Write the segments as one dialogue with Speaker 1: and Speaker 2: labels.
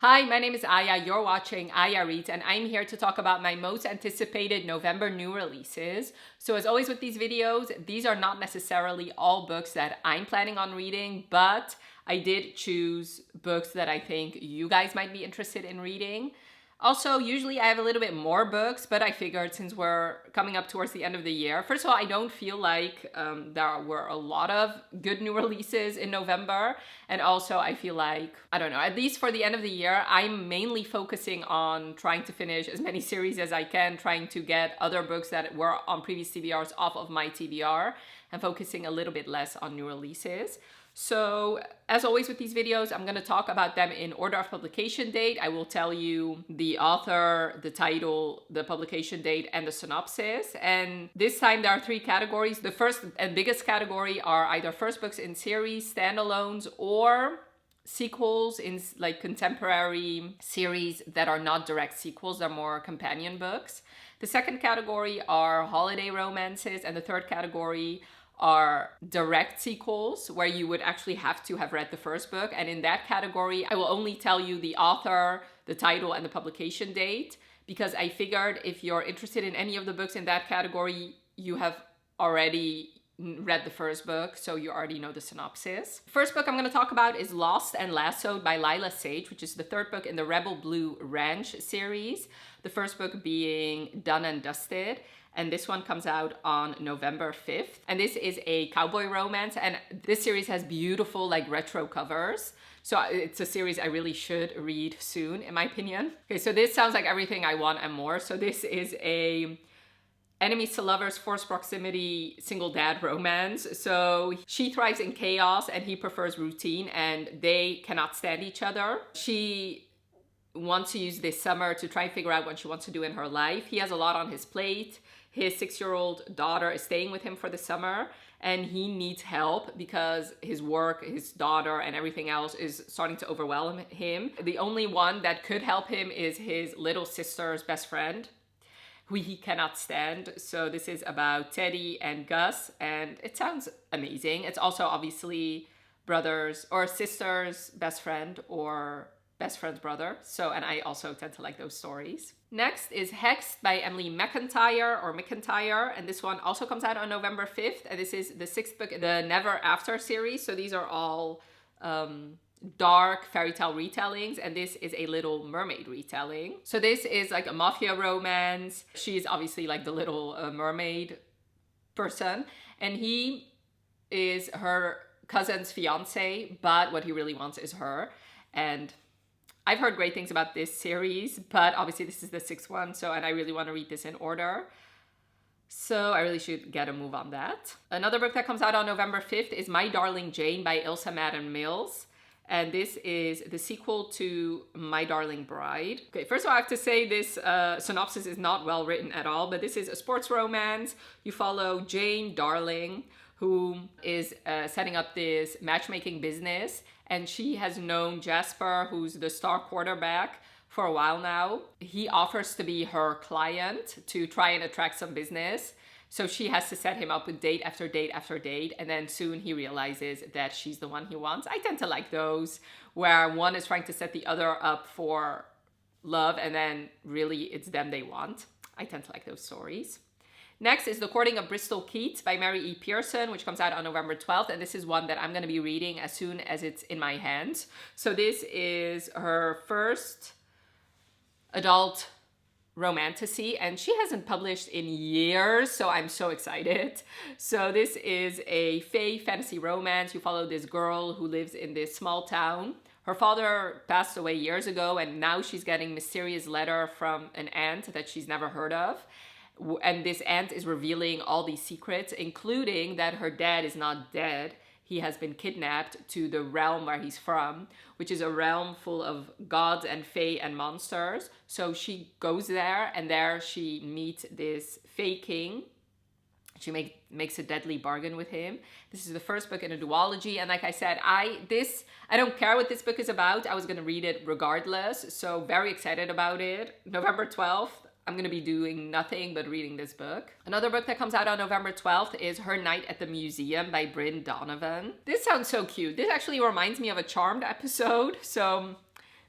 Speaker 1: Hi, my name is Aya. You're watching Aya Reads, and I'm here to talk about my most anticipated November new releases. So as always with these videos, these are not necessarily all books that I'm planning on reading, but I did choose books that I think you guys might be interested in reading. Also, usually I have a little bit more books, but I figured since we're coming up towards the end of the year, first of all, I don't feel like there were a lot of good new releases in November. And also I feel like, I don't know, at least for the end of the year, I'm mainly focusing on trying to finish as many series as I can, trying to get other books that were on previous TBRs off of my TBR, and focusing a little bit less on new releases. So as always with these videos, I'm going to talk about them in order of publication date. I will tell you the author, the title, the publication date, and the synopsis. And this time there are three categories. The first and biggest category are either first books in series, standalones, or sequels in like contemporary series that are not direct sequels, they're more companion books. The second category are holiday romances, and the third category are direct sequels where you would actually have to have read the first book. And in that category, I will only tell you the author, the title, and the publication date, because I figured if you're interested in any of the books in that category, you have already read the first book, so you already know the synopsis. First book I'm going to talk about is Lost and Lassoed by Lila Sage, which is the third book in the Rebel Blue Ranch series. The first book being Done and Dusted. And this one comes out on November 5th. And this is a cowboy romance. And this series has beautiful like retro covers. So it's a series I really should read soon, in my opinion. Okay, so this sounds like everything I want and more. So this is a enemies to lovers, forced proximity, single dad romance. So she thrives in chaos and he prefers routine, and they cannot stand each other. She wants to use this summer to try and figure out what she wants to do in her life. He has a lot on his plate. His 6-year-old daughter is staying with him for the summer, and he needs help because his work, his daughter, and everything else is starting to overwhelm him. The only one that could help him is his little sister's best friend, who he cannot stand. So this is about Teddy and Gus, and it sounds amazing. It's also obviously brother's or sister's best friend or best friend's brother. So, and I also tend to like those stories. Next is Hexed by Emily McIntyre, and this one also comes out on November 5th. And this is the sixth book in the Never After series. So these are all dark fairy tale retellings, and this is a Little Mermaid retelling. So this is like a mafia romance. She's obviously like the little mermaid person, and he is her cousin's fiance, but what he really wants is her. And I've heard great things about this series, but obviously this is the sixth one, and I really want to read this in order. So I really should get a move on that. Another book that comes out on November 5th is My Darling Jane by Ilsa Madden Mills. And this is the sequel to My Darling Bride. Okay, first of all, I have to say this synopsis is not well written at all, but this is a sports romance. You follow Jane Darling, who is setting up this matchmaking business, and she has known Jasper, who's the star quarterback, for a while now. He offers to be her client to try and attract some business. So she has to set him up with date after date after date, and then soon he realizes that she's the one he wants. I tend to like those where one is trying to set the other up for love, and then really it's them they want. I tend to like those stories. Next is The Courting of Bristol Keats by Mary E. Pearson, which comes out on November 12th. And this is one that I'm going to be reading as soon as it's in my hands. So this is her first adult romantasy, and she hasn't published in years, so I'm so excited. So this is a fae fantasy romance. You follow this girl who lives in this small town. Her father passed away years ago, and now she's getting a mysterious letter from an aunt that she's never heard of. And this aunt is revealing all these secrets, including that her dad is not dead. He has been kidnapped to the realm where he's from, which is a realm full of gods and fae and monsters. So she goes there, and there she meets this fae king. She makes a deadly bargain with him. This is the first book in a duology, and like I said, I don't care what this book is about. I was going to read it regardless, so very excited about it. November 12th. I'm going to be doing nothing but reading this book. Another book that comes out on November 12th is Her Night at the Museum by Bryn Donovan. This sounds so cute. This actually reminds me of a Charmed episode. So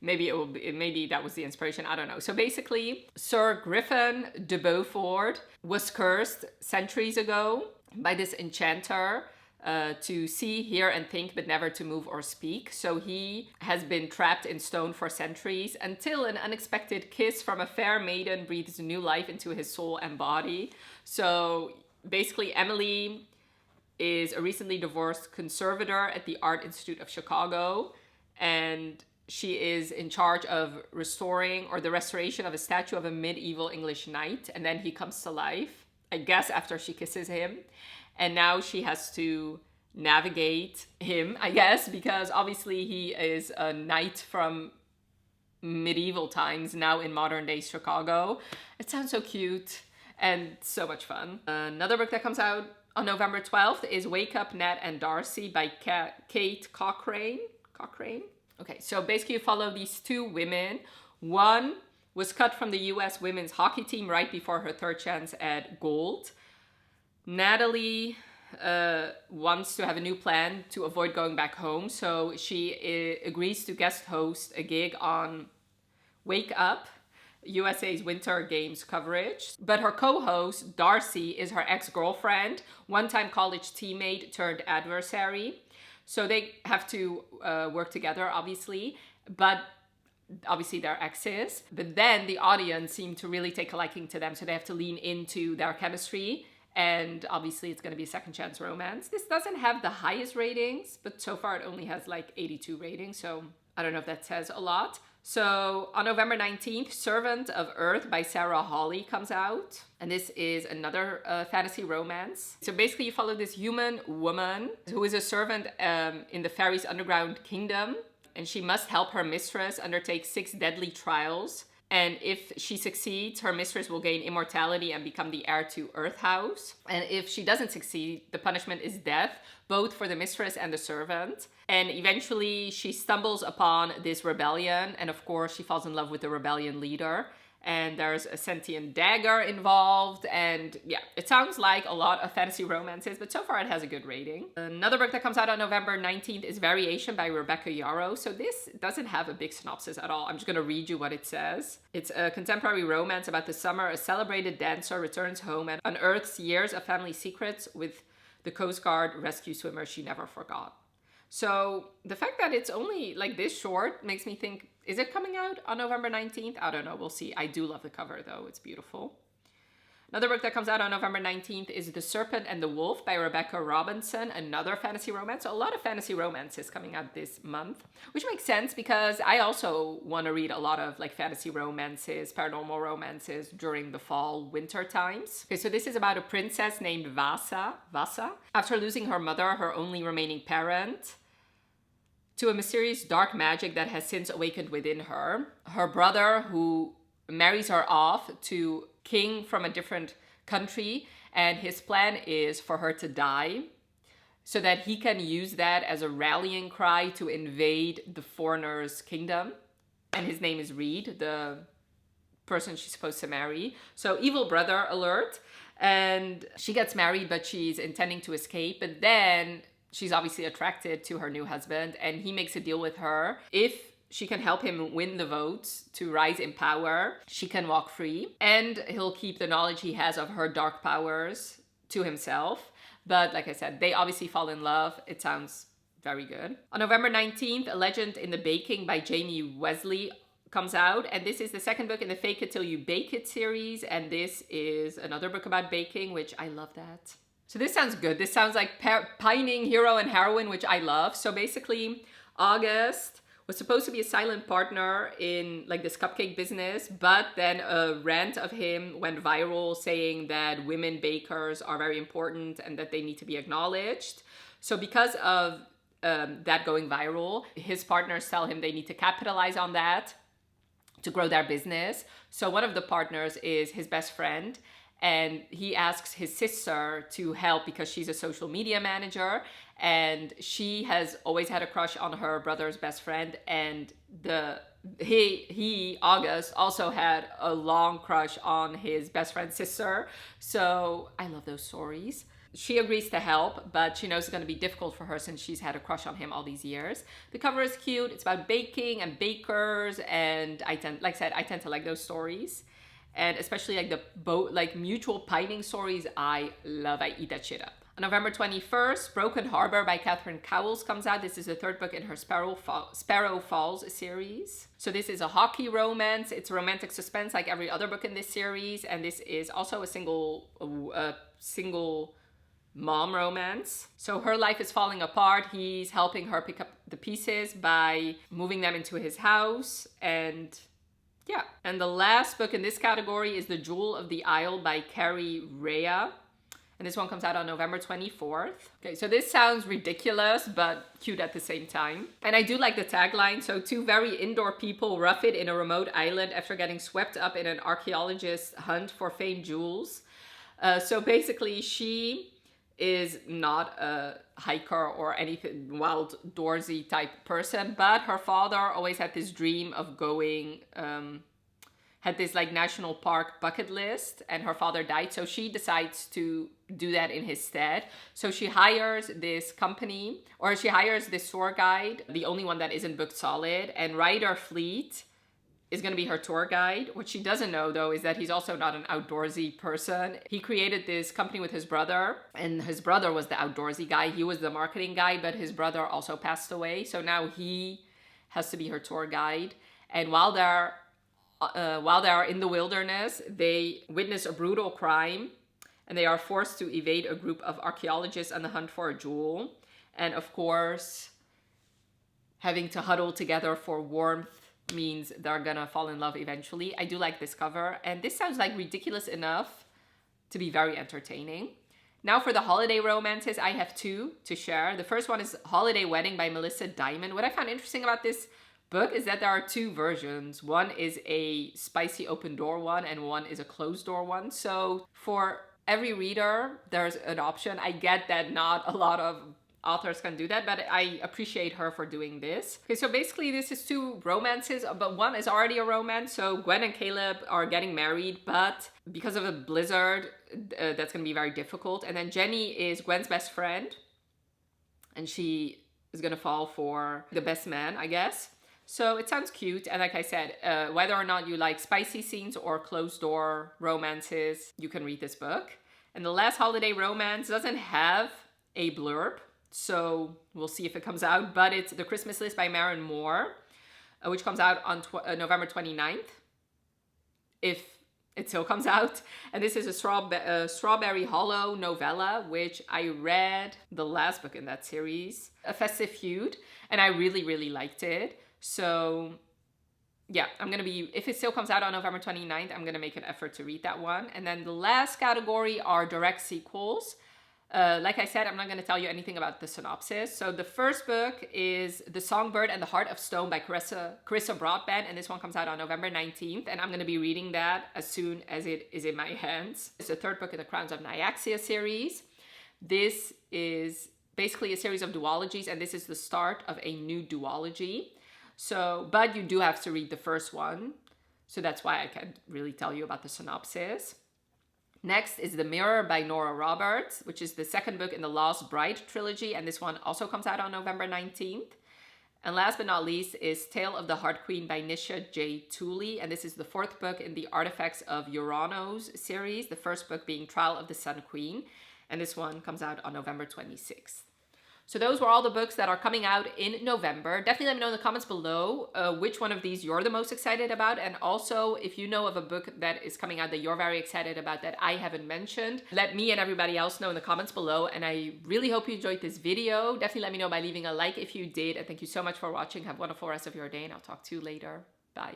Speaker 1: maybe that was the inspiration, I don't know. So basically, Sir Griffin de Beaufort was cursed centuries ago by this enchanter to see, hear, and think, but never to move or speak. So he has been trapped in stone for centuries until an unexpected kiss from a fair maiden breathes new life into his soul and body. So basically, Emily is a recently divorced conservator at the Art Institute of Chicago, and she is in charge of restoring, or the restoration of, a statue of a medieval English knight, and then he comes to life, I guess, after she kisses him. And now she has to navigate him, I guess, because obviously he is a knight from medieval times, now in modern day Chicago. It sounds so cute and so much fun. Another book that comes out on November 12th is Wake Up, Nat and Darcy by Kate Cochrane. Okay, so basically you follow these two women. One was cut from the US women's hockey team right before her third chance at gold. Natalie wants to have a new plan to avoid going back home, so she agrees to guest host a gig on Wake Up, USA's Winter Games coverage. But her co-host, Darcy, is her ex-girlfriend, one-time college teammate turned adversary. So they have to work together, obviously, but obviously they're exes. But then the audience seem to really take a liking to them, so they have to lean into their chemistry. And obviously it's going to be a second chance romance. This doesn't have the highest ratings, but so far it only has like 82 ratings, so I don't know if that says a lot. So on November 19th, Servant of Earth by Sarah Hawley comes out. And this is another fantasy romance. So basically you follow this human woman who is a servant in the fairies' underground kingdom. And she must help her mistress undertake 6 deadly trials. And if she succeeds, her mistress will gain immortality and become the heir to Earth House. And if she doesn't succeed, the punishment is death, both for the mistress and the servant. And eventually she stumbles upon this rebellion, and of course she falls in love with the rebellion leader. And there's a sentient dagger involved, and yeah, it sounds like a lot of fantasy romances, but so far it has a good rating. Another book that comes out on November 19th is Variation by Rebecca Yarros. So this doesn't have a big synopsis at all. I'm just gonna read you what it says. It's a contemporary romance about the summer a celebrated dancer returns home and unearths years of family secrets with the Coast Guard rescue swimmer she never forgot. So the fact that it's only like this short makes me think, is it coming out on November 19th? I don't know, we'll see. I do love the cover though, it's beautiful. Another book that comes out on November 19th is The Serpent and the Wolf by Rebecca Robinson, another fantasy romance. So a lot of fantasy romances coming out this month, which makes sense because I also want to read a lot of like fantasy romances, paranormal romances during the fall, winter times. Okay, so this is about a princess named Vasa. After losing her mother, her only remaining parent, to a mysterious dark magic that has since awakened within her. Her brother, who marries her off to king from a different country, and his plan is for her to die so that he can use that as a rallying cry to invade the foreigner's kingdom. And his name is Reed, the person she's supposed to marry. So evil brother alert. And she gets married, but she's intending to escape. But then she's obviously attracted to her new husband, and he makes a deal with her. If she can help him win the votes to rise in power, she can walk free, and he'll keep the knowledge he has of her dark powers to himself. But like I said, they obviously fall in love. It sounds very good. On November 19th, A Legend in the Baking by Jamie Wesley comes out, and this is the second book in the Fake It Till You Bake It series, and this is another book about baking, which I love that. So this sounds good. This sounds like pining hero and heroine, which I love. So basically, August was supposed to be a silent partner in like this cupcake business, but then a rant of him went viral saying that women bakers are very important and that they need to be acknowledged. So because of that going viral, his partners tell him they need to capitalize on that to grow their business. So one of the partners is his best friend, and he asks his sister to help because she's a social media manager, and she has always had a crush on her brother's best friend, and August, also had a long crush on his best friend's sister. So I love those stories. She agrees to help, but she knows it's going to be difficult for her since she's had a crush on him all these years. The cover is cute. It's about baking and bakers, and I tend to like those stories. And especially like the mutual pining stories, I love. I eat that shit up. On November 21st, Broken Harbor by Catherine Cowles comes out. This is the third book in her Sparrow Falls series. So this is a hockey romance. It's a romantic suspense like every other book in this series. And this is also a single mom romance. So her life is falling apart. He's helping her pick up the pieces by moving them into his house. And yeah. And the last book in this category is The Jewel of the Isle by Carrie Rea. And this one comes out on November 24th. Okay, so this sounds ridiculous, but cute at the same time. And I do like the tagline. So 2 very indoor people rough it in a remote island after getting swept up in an archaeologist's hunt for famed jewels. So basically, she is not a hiker or anything wild doorsy type person, but her father always had this dream of going, had this like national park bucket list, and her father died, so she decides to do that in his stead. So she hires this company, or she hires this tour guide, the only one that isn't booked solid, and Ryder Fleet is going to be her tour guide. What she doesn't know though is that he's also not an outdoorsy person. He created this company with his brother, and his brother was the outdoorsy guy. He was the marketing guy, but his brother also passed away. So now he has to be her tour guide. And while they're in the wilderness, they witness a brutal crime, and they are forced to evade a group of archaeologists on the hunt for a jewel. And of course, having to huddle together for warmth means they're gonna fall in love eventually. I do like this cover, and this sounds like ridiculous enough to be very entertaining. Now for the holiday romances, I have 2 to share. The first one is Holiday Wedding by Melissa Diamond. What I found interesting about this book is that there are 2 versions. One is a spicy open door one, and one is a closed door one. So for every reader, there's an option. I get that not a lot of authors can do that, but I appreciate her for doing this. Okay, so basically this is 2 romances, but one is already a romance. So Gwen and Caleb are getting married, but because of a blizzard, that's going to be very difficult. And then Jenny is Gwen's best friend, and she is going to fall for the best man, I guess. So it sounds cute. And like I said, whether or not you like spicy scenes or closed door romances, you can read this book. And the last holiday romance doesn't have a blurb, so we'll see if it comes out, but it's The Christmas List by Maren Moore, which comes out on November 29th, if it still comes out. And this is a Strawberry Hollow novella, which I read the last book in that series, A Festive Feud, and I really, really liked it. So yeah, if it still comes out on November 29th, I'm gonna make an effort to read that one. And then the last category are direct sequels. Like I said, I'm not going to tell you anything about the synopsis. So the first book is The Songbird and the Heart of Stone by Carissa Broadbent, and this one comes out on November 19th, and I'm going to be reading that as soon as it is in my hands. It's the third book in the Crowns of Nyaxia series. This is basically a series of duologies, and this is the start of a new duology. So, but you do have to read the first one, so that's why I can't really tell you about the synopsis. Next is The Mirror by Nora Roberts, which is the second book in the Lost Bride trilogy, and this one also comes out on November 19th. And last but not least is Tale of the Heart Queen by Nisha J. Tooley, and this is the fourth book in the Artifacts of Uranos series, the first book being Trial of the Sun Queen, and this one comes out on November 26th. So those were all the books that are coming out in November. Definitely let me know in the comments below which one of these you're the most excited about. And also, if you know of a book that is coming out that you're very excited about that I haven't mentioned, let me and everybody else know in the comments below. And I really hope you enjoyed this video. Definitely let me know by leaving a like if you did. And thank you so much for watching. Have a wonderful rest of your day, and I'll talk to you later. Bye.